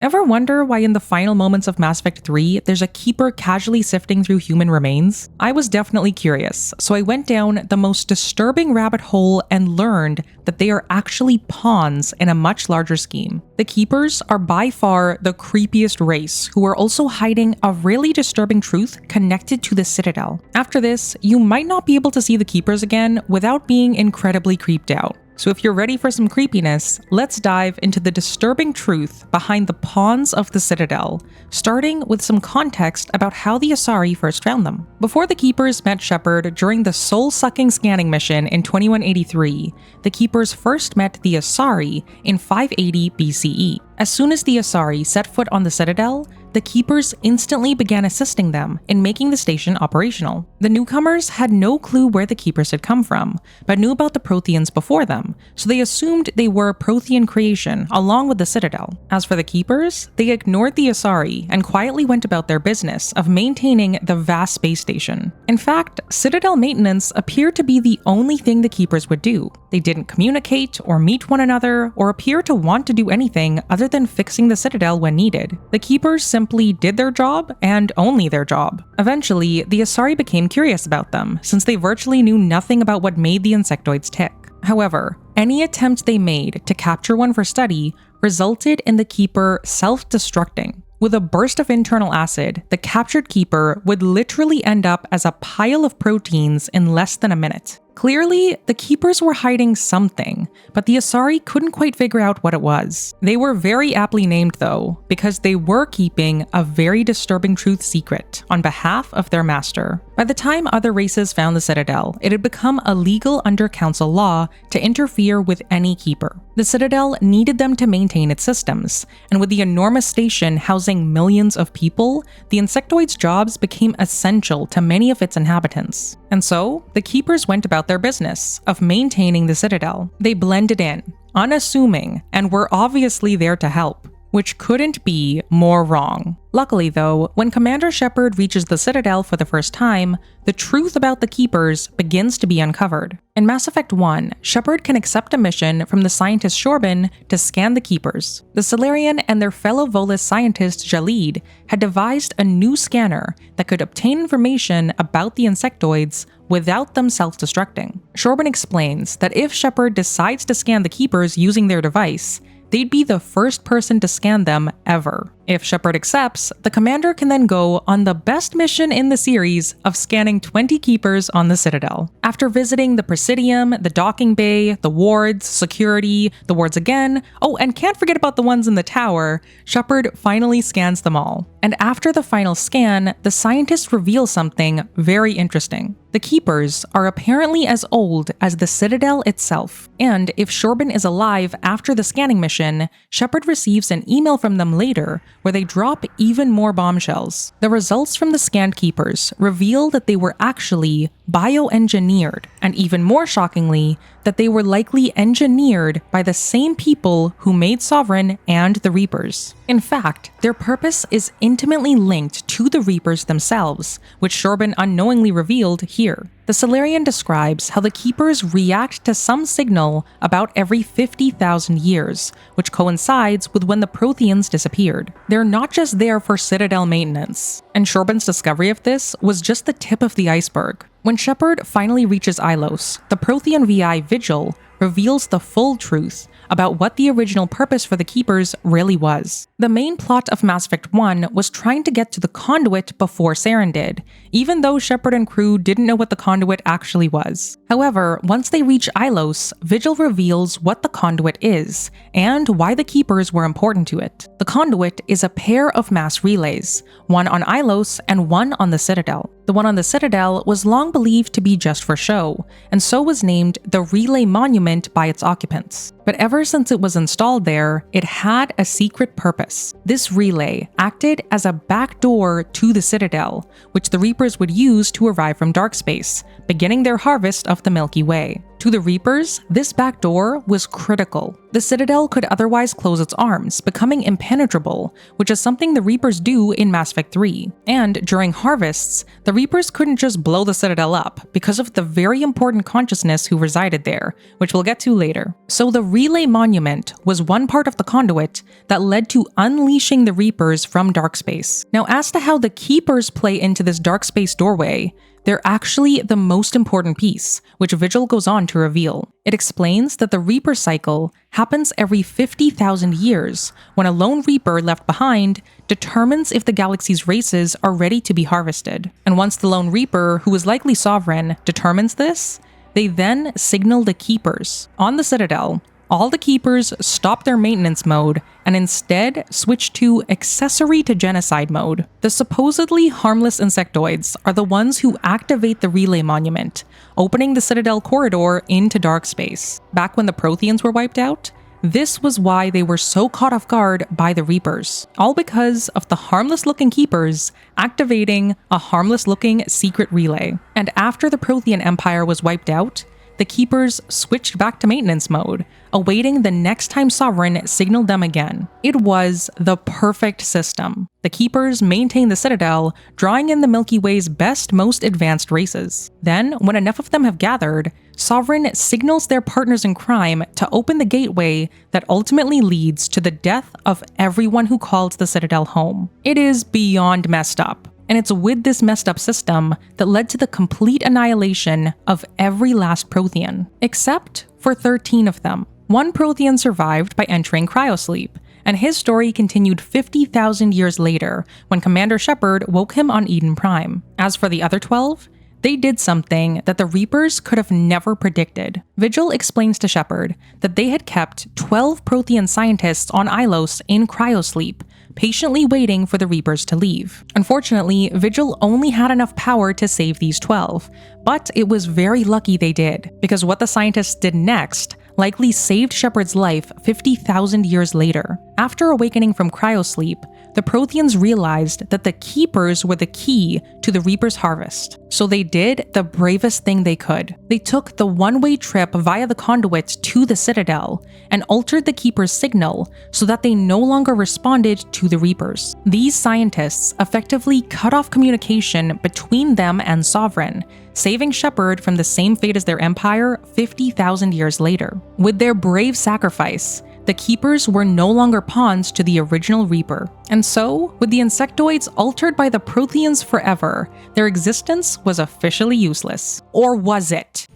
Ever wonder why in the final moments of Mass Effect 3, there's a keeper casually sifting through human remains? I was definitely curious, so I went down the most disturbing rabbit hole and learned that they are actually pawns in a much larger scheme. The Keepers are by far the creepiest race, who are also hiding a really disturbing truth connected to the Citadel. After this, you might not be able to see the Keepers again without being incredibly creeped out. So if you're ready for some creepiness, let's dive into the disturbing truth behind the pawns of the Citadel, starting with some context about how the Accessory first found them. Before the Keepers met Shepard during the soul-sucking scanning mission in 2183, the Keepers first met the Accessory in 580 BCE. As soon as the Accessory set foot on the Citadel, the Keepers instantly began assisting them in making the station operational. The newcomers had no clue where the Keepers had come from, but knew about the Protheans before them, so they assumed they were Prothean creation along with the Citadel. As for the Keepers, they ignored the Accessory and quietly went about their business of maintaining the vast space station. In fact, Citadel maintenance appeared to be the only thing the Keepers would do. They didn't communicate or meet one another or appear to want to do anything other than fixing the Citadel when needed. The Keepers simply did their job and only their job. Eventually, the Accessory became curious about them, since they virtually knew nothing about what made the insectoids tick. However, any attempt they made to capture one for study resulted in the Keeper self-destructing. With a burst of internal acid, the captured Keeper would literally end up as a pile of proteins in less than a minute. Clearly, the Keepers were hiding something, but the Accessory couldn't quite figure out what it was. They were very aptly named though, because they were keeping a very disturbing truth secret on behalf of their master. By the time other races found the Citadel, it had become illegal under Council law to interfere with any Keeper. The Citadel needed them to maintain its systems, and with the enormous station housing millions of people, the insectoids' jobs became essential to many of its inhabitants. And so, the Keepers went about their business of maintaining the Citadel. They blended in, unassuming, and were obviously there to help, which couldn't be more wrong. Luckily though, when Commander Shepard reaches the Citadel for the first time, the truth about the Keepers begins to be uncovered. In Mass Effect 1, Shepard can accept a mission from the scientist Shorban to scan the Keepers. The Salarian and their fellow Volus scientist Jalid had devised a new scanner that could obtain information about the insectoids without them self-destructing. Shorban explains that if Shepard decides to scan the Keepers using their device, they'd be the first person to scan them ever. If Shepard accepts, the commander can then go on the best mission in the series of scanning 20 Keepers on the Citadel. After visiting the Presidium, the docking bay, the wards, security, the wards again, oh, and can't forget about the ones in the tower, Shepard finally scans them all. And after the final scan, the scientist reveals something very interesting. The Keepers are apparently as old as the Citadel itself. And if Shorban is alive after the scanning mission, Shepard receives an email from them later where they drop even more bombshells. The results from the scanned Keepers reveal that they were actually bioengineered, and even more shockingly, that they were likely engineered by the same people who made Sovereign and the Reapers. In fact, their purpose is intimately linked to the Reapers themselves, which Shorban unknowingly revealed here. The Salarian describes how the Keepers react to some signal about every 50,000 years, which coincides with when the Protheans disappeared. They're not just there for Citadel maintenance, and Shorban's discovery of this was just the tip of the iceberg. When Shepard finally reaches Ilos, the Prothean VI Vigil reveals the full truth about what the original purpose for the Keepers really was. The main plot of Mass Effect 1 was trying to get to the conduit before Saren did, even though Shepard and crew didn't know what the conduit actually was. However, once they reach Ilos, Vigil reveals what the conduit is, and why the Keepers were important to it. The conduit is a pair of mass relays, one on Ilos and one on the Citadel. The one on the Citadel was long believed to be just for show, and so was named the Relay Monument by its occupants. But ever since it was installed there, it had a secret purpose. This relay acted as a backdoor to the Citadel, which the Reapers would use to arrive from dark space, beginning their harvest of the Milky Way. To the Reapers, this back door was critical. The Citadel could otherwise close its arms, becoming impenetrable, which is something the Reapers do in Mass Effect 3. And during harvests, the Reapers couldn't just blow the Citadel up because of the very important consciousness who resided there, which we'll get to later. So the Relay Monument was one part of the conduit that led to unleashing the Reapers from dark space. Now, as to how the Keepers play into this dark space doorway, they're actually the most important piece, which Vigil goes on to reveal. It explains that the Reaper cycle happens every 50,000 years, when a lone Reaper left behind determines if the galaxy's races are ready to be harvested. And once the lone Reaper, who is likely sovereign, determines this, they then signal the Keepers. On the Citadel, all the Keepers stop their maintenance mode and instead switch to Accessory to Genocide mode. The supposedly harmless insectoids are the ones who activate the Relay Monument, opening the Citadel corridor into dark space. Back when the Protheans were wiped out, this was why they were so caught off guard by the Reapers, all because of the harmless-looking Keepers activating a harmless-looking secret relay. And after the Prothean Empire was wiped out, the Keepers switched back to maintenance mode, awaiting the next time Sovereign signaled them again. It was the perfect system. The Keepers maintained the Citadel, drawing in the Milky Way's best, most advanced races. Then, when enough of them have gathered, Sovereign signals their partners in crime to open the gateway that ultimately leads to the death of everyone who called the Citadel home. It is beyond messed up. And it's with this messed up system that led to the complete annihilation of every last Prothean, except for 13 of them. One Prothean survived by entering cryosleep, and his story continued 50,000 years later when Commander Shepard woke him on Eden Prime. As for the other 12, they did something that the Reapers could have never predicted. Vigil explains to Shepard that they had kept 12 Prothean scientists on Ilos in cryosleep, patiently waiting for the Reapers to leave. Unfortunately, Vigil only had enough power to save these 12, but it was very lucky they did, because what the scientists did next likely saved Shepard's life 50,000 years later. After awakening from cryosleep, the Protheans realized that the Keepers were the key to the Reaper's harvest. So they did the bravest thing they could. They took the one-way trip via the conduit to the Citadel and altered the Keeper's signal so that they no longer responded to the Reapers. These scientists effectively cut off communication between them and Sovereign, saving Shepard from the same fate as their empire 50,000 years later. With their brave sacrifice, the Keepers were no longer pawns to the original Reaper. And so, with the insectoids altered by the Protheans forever, their existence was officially useless. Or was it?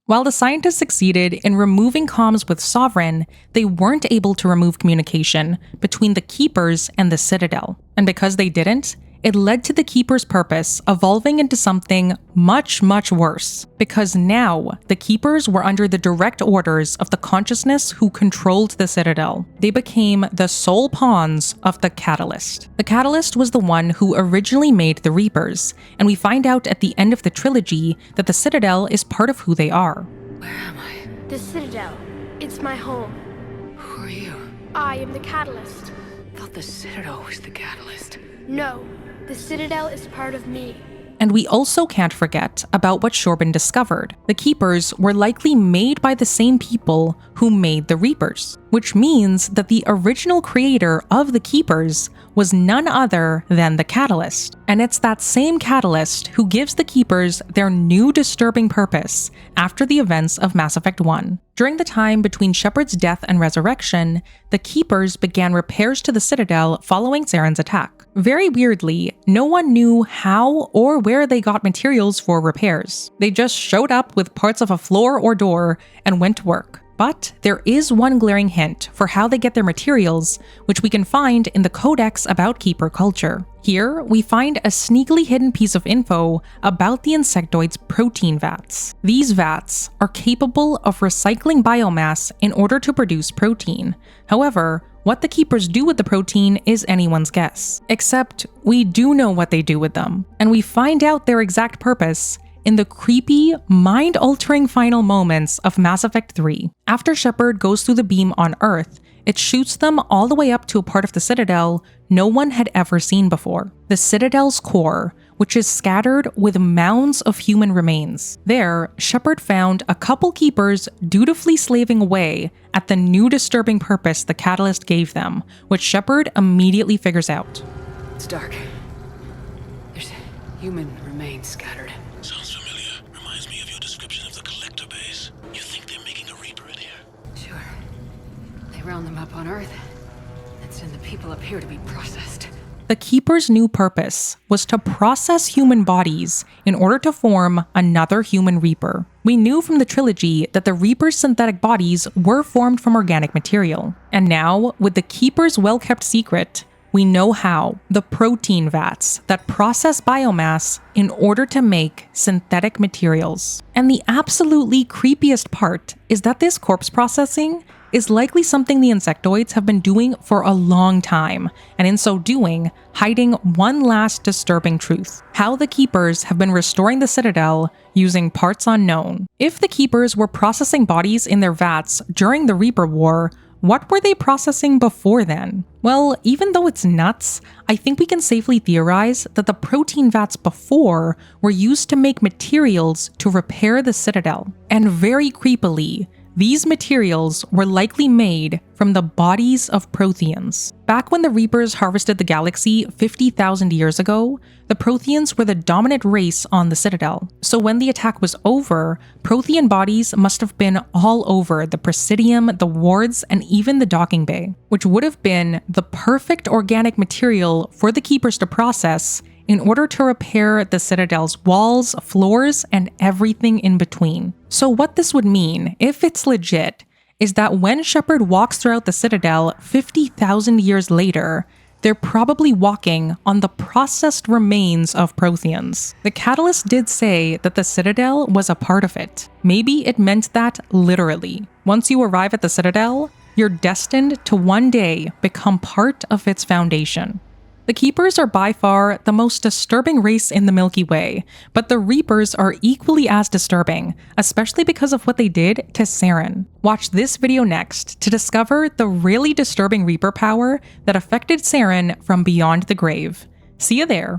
While the scientists succeeded in removing comms with Sovereign, they weren't able to remove communication between the Keepers and the Citadel. And because they didn't, it led to the Keepers' purpose evolving into something much, much worse. Because now, the Keepers were under the direct orders of the consciousness who controlled the Citadel. They became the sole pawns of the Catalyst. The Catalyst was the one who originally made the Reapers, and we find out at the end of the trilogy that the Citadel is part of who they are. Where am I? The Citadel. It's my home. Who are you? I am the Catalyst. I thought the Citadel was the catalyst. No, the Citadel is part of me. And we also can't forget about what Shorban discovered. The Keepers were likely made by the same people who made the Reapers, which means that the original creator of the Keepers was none other than the Catalyst. And it's that same Catalyst who gives the Keepers their new disturbing purpose after the events of Mass Effect 1. During the time between Shepard's death and resurrection, the Keepers began repairs to the Citadel following Saren's attack. Very weirdly, no one knew how or where they got materials for repairs. They just showed up with parts of a floor or door and went to work. But there is one glaring hint for how they get their materials, which we can find in the Codex about Keeper culture. Here, we find a sneakily hidden piece of info about the insectoids' protein vats. These vats are capable of recycling biomass in order to produce protein. However, what the Keepers do with the protein is anyone's guess. Except, we do know what they do with them, and we find out their exact purpose in the creepy, mind-altering final moments of Mass Effect 3. After Shepard goes through the beam on Earth, it shoots them all the way up to a part of the Citadel no one had ever seen before. The Citadel's core which is scattered with mounds of human remains. There, Shepard found a couple keepers dutifully slaving away at the new disturbing purpose the catalyst gave them, which Shepard immediately figures out. It's dark. There's human remains scattered. Sounds familiar. Reminds me of your description of the collector base. You think they're making a Reaper in here? Sure. They round them up on Earth and send the people up here to be processed. The Keeper's new purpose was to process human bodies in order to form another human Reaper. We knew from the trilogy that the Reaper's synthetic bodies were formed from organic material. And now, with the Keeper's well-kept secret, we know how: the protein vats that process biomass in order to make synthetic materials. And the absolutely creepiest part is that this corpse processing is likely something the insectoids have been doing for a long time, and in so doing, hiding one last disturbing truth: how the Keepers have been restoring the Citadel using parts unknown. If the Keepers were processing bodies in their vats during the Reaper War, what were they processing before then? Well, even though it's nuts, I think we can safely theorize that the protein vats before were used to make materials to repair the Citadel. And very creepily, these materials were likely made from the bodies of Protheans. Back when the Reapers harvested the galaxy 50,000 years ago, the Protheans were the dominant race on the Citadel. So when the attack was over, Prothean bodies must have been all over the Presidium, the wards, and even the docking bay, which would have been the perfect organic material for the Keepers to process in order to repair the Citadel's walls, floors, and everything in between. So what this would mean, if it's legit, is that when Shepard walks throughout the Citadel 50,000 years later, they're probably walking on the processed remains of Protheans. The Catalyst did say that the Citadel was a part of it. Maybe it meant that literally. Once you arrive at the Citadel, you're destined to one day become part of its foundation. The Keepers are by far the most disturbing race in the Milky Way, but the Reapers are equally as disturbing, especially because of what they did to Saren. Watch this video next to discover the really disturbing Reaper power that affected Saren from beyond the grave. See you there!